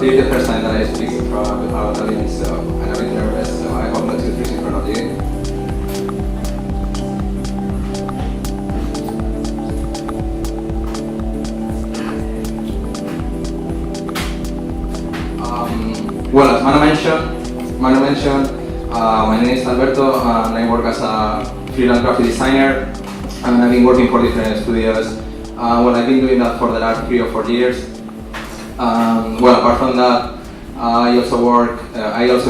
This is the first time that I speak in front of an audience, so I'm a bit nervous, so I hope not to freeze in front of you. Well, as Manu mentioned, my name is Alberto and I work as a freelance graphic designer, and I've been working for different studios. Well, I've been doing that for the last 3 or 4 years. Well, apart from that, I also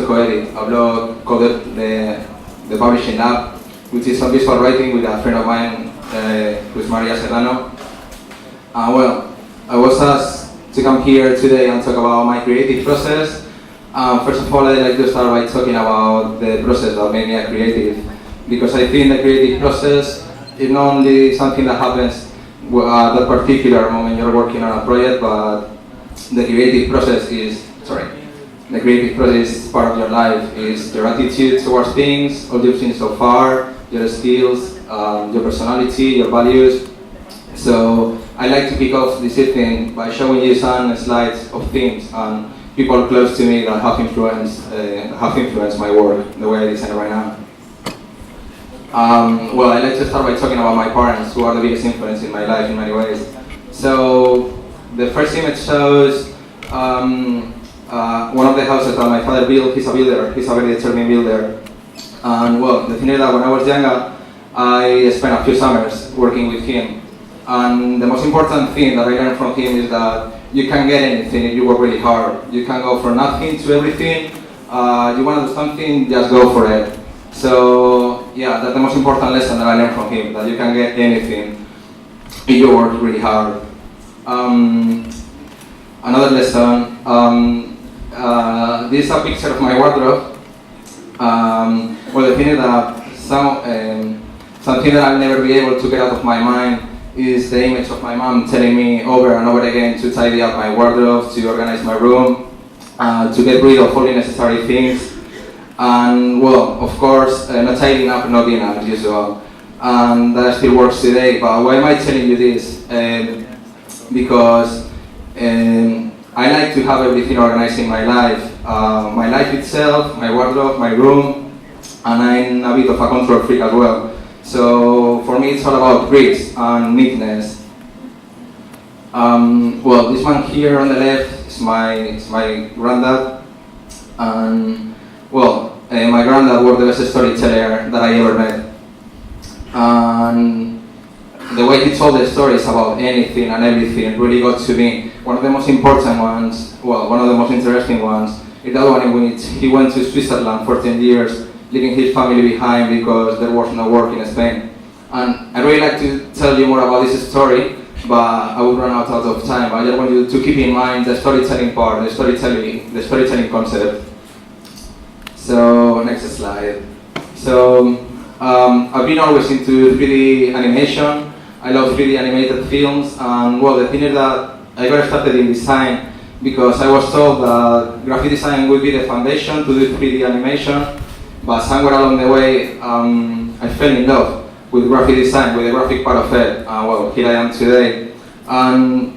co-edit a blog called the Publishing Lab, which is on visual writing with a friend of mine, who's Maria Serrano. Well, I was asked to come here today and talk about my creative process. First of all, I'd like to start by talking about the process that made me a creative, because I think the creative process is not only something that happens at that particular moment you're working on a project, but the creative process is part of your life, is your attitude towards things, all you've seen so far, your skills, your personality, your values. So I like to kick off this evening by showing you some slides of things and people close to me that have influenced my work, the way I design right now. Well, I like to start by talking about my parents, who are the biggest influence in my life in many ways. So the first image shows one of the houses that my father built. He's a builder. He's a very determined builder. And well, the thing is that when I was younger, I spent a few summers working with him. And the most important thing that I learned from him is that you can get anything if you work really hard. You can go from nothing to everything. You want to do something, just go for it. So yeah, that's the most important lesson that I learned from him, that you can get anything if you work really hard. Another lesson, this is a picture of my wardrobe. Well, the thing is that something that I'll never be able to get out of my mind is the image of my mom telling me over and over again to tidy up my wardrobe, to organize my room, to get rid of all unnecessary things. And well, of course, not tidying up, not being as usual. And that still works today. But why am I telling you this? Because I like to have everything organized in my life itself, my wardrobe, my room, and I'm a bit of a control freak as well. So for me, it's all about grit and neatness. Well, this one here on the left is my granddad, and well, my granddad was the best storyteller that I ever met. And the way he told the stories about anything and everything really got to me. One of the most important ones, well, one of the most interesting ones, is that one in which he went to Switzerland for 10 years, leaving his family behind because there was no work in Spain. And I'd really like to tell you more about this story, but I would run out of time. I just want you to keep in mind the storytelling part, the storytelling concept. So, next slide. So, I've been always into 3D animation. I love 3D animated films, and well, the thing is that I got started in design because I was told that graphic design would be the foundation to do 3D animation, but somewhere along the way, I fell in love with graphic design, with the graphic part of it. Well, here I am today, and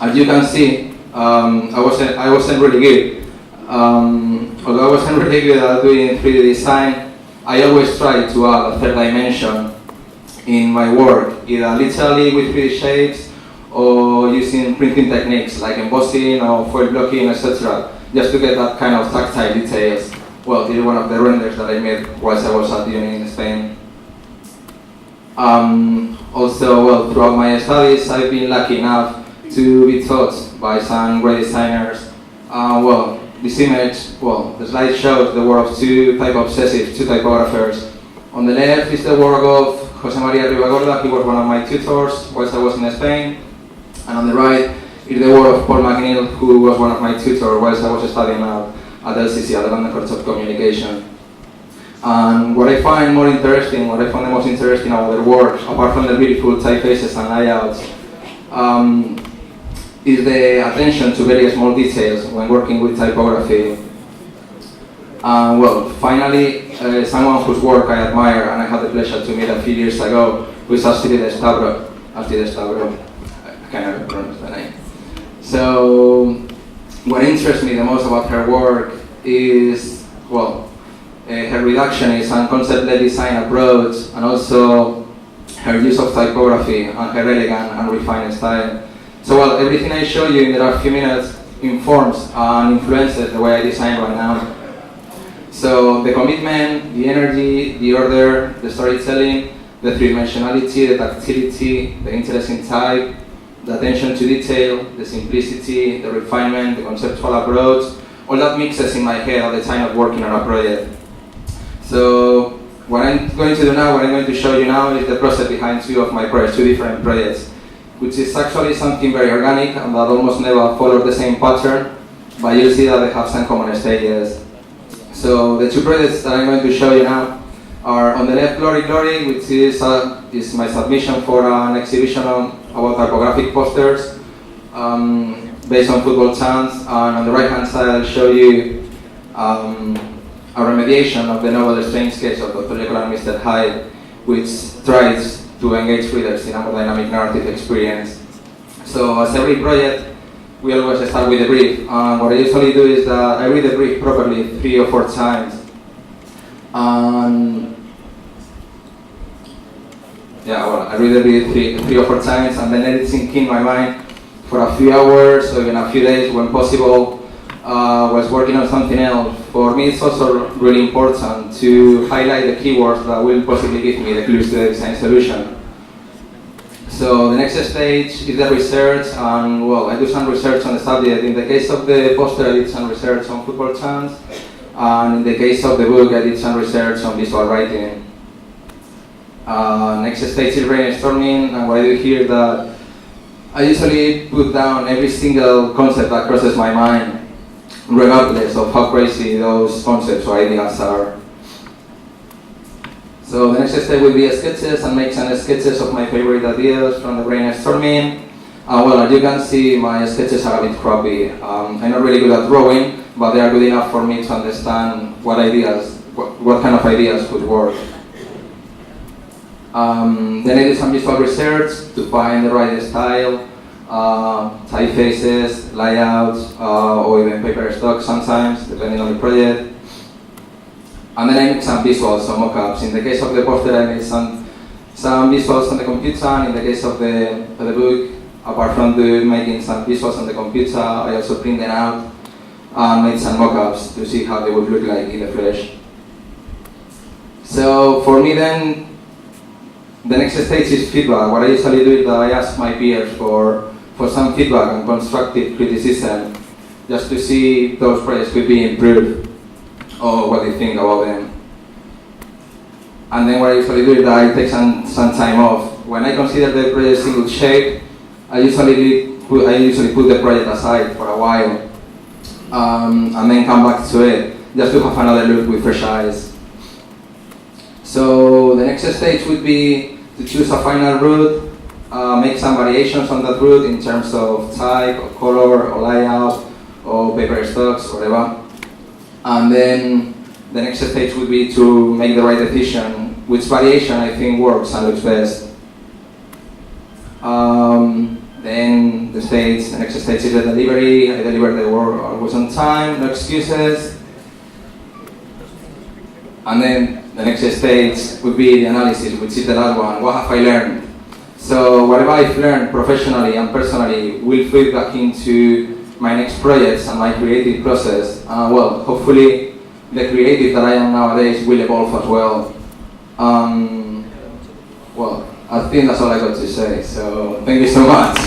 as you can see, I wasn't really good. Although I wasn't really good at doing 3D design, I always try to add a third dimension in my work, either literally with 3D shapes or using printing techniques like embossing or foil blocking, etc., just to get that kind of tactile details. Well, this is one of the renders that I made whilst I was at uni in Spain. Also, well, throughout my studies, I've been lucky enough to be taught by some great designers. Well, this image, well, the slide shows the work of two typographers. On the left is the work of José María Ribagorda. He was one of my tutors whilst I was in Spain. And on the right is the work of Paul McNeil, who was one of my tutors whilst I was studying at LCC, at the London College of Communication. And what I find the most interesting about their work, apart from the beautiful typefaces and layouts, is the attention to very small details when working with typography. Well, finally, someone whose work I admire and I had the pleasure to meet a few years ago, who is Astrid Stavro. I cannot pronounce the name. So, what interests me the most about her work is, well, her reductionist and concept-led design approach, and also her use of typography and her elegant and refined style. So, well, everything I show you in the last few minutes informs and influences the way I design right now. So, the commitment, the energy, the order, the storytelling, the three-dimensionality, the tactility, the interest in type, the attention to detail, the simplicity, the refinement, the conceptual approach, all that mixes in my head at the time of working on a project. So what I'm going to do now, what I'm going to show you now is the process behind two of my projects, two different projects, which is actually something very organic and that almost never follow the same pattern, but you'll see that they have some common stages. So the two projects that I'm going to show you now are on the left, Glory Glory, which is my submission for an exhibition about typographic posters based on football chants, and on the right hand side I'll show you a remediation of the novel Strange Case of Dr. Jekyll and Mr. Hyde, which tries to engage readers in a more dynamic narrative experience. So as every project, we always start with a brief, and what I usually do is that I read the brief properly 3 or 4 times. I read the brief 3 or 4 times, and then let it sink in my mind for a few hours or even a few days when possible. Was working on something else. For me, it's also really important to highlight the keywords that will possibly give me the clues to the design solution. So the next stage is the research, and well, I do some research on the subject. In the case of the poster, I did some research on football chants, and in the case of the book, I did some research on visual writing. Next stage is brainstorming, and what I do here is that I usually put down every single concept that crosses my mind, regardless of how crazy those concepts or ideas are. So the next step will be sketches, and make some sketches of my favorite ideas from the brainstorming. Well, as you can see, my sketches are a bit crappy. I'm not really good at drawing, but they are good enough for me to understand what kind of ideas could work. Then I do some visual research to find the right style, typefaces, layouts, or even paper stock sometimes, depending on the project. And then I make some visuals, some mock-ups. In the case of the poster, I made some visuals on the computer, and in the case of the book, apart from making some visuals on the computer, I also print them out and made some mock-ups to see how they would look like in the flesh. So for me then, the next stage is feedback. What I usually do is that I ask my peers for some feedback and constructive criticism, just to see if those projects could be improved or what they think about them. And then what I usually do is that I take some time off. When I consider the project in good shape, I usually put the project aside for a while, and then come back to it, just to have another look with fresh eyes. So the next stage would be to choose a final route, make some variations on that route in terms of type, or color, or layout, or paper stocks, whatever. And then the next stage would be to make the right decision, which variation I think works and looks best. Then the next stage is the delivery. I deliver the work always on time, no excuses. And then the next stage would be the analysis, which is the last one. What have I learned? So whatever I've learned professionally and personally will feed back into my next projects and my creative process. Well, hopefully the creative that I am nowadays will evolve as well. Well, I think that's all I got to say. So thank you so much.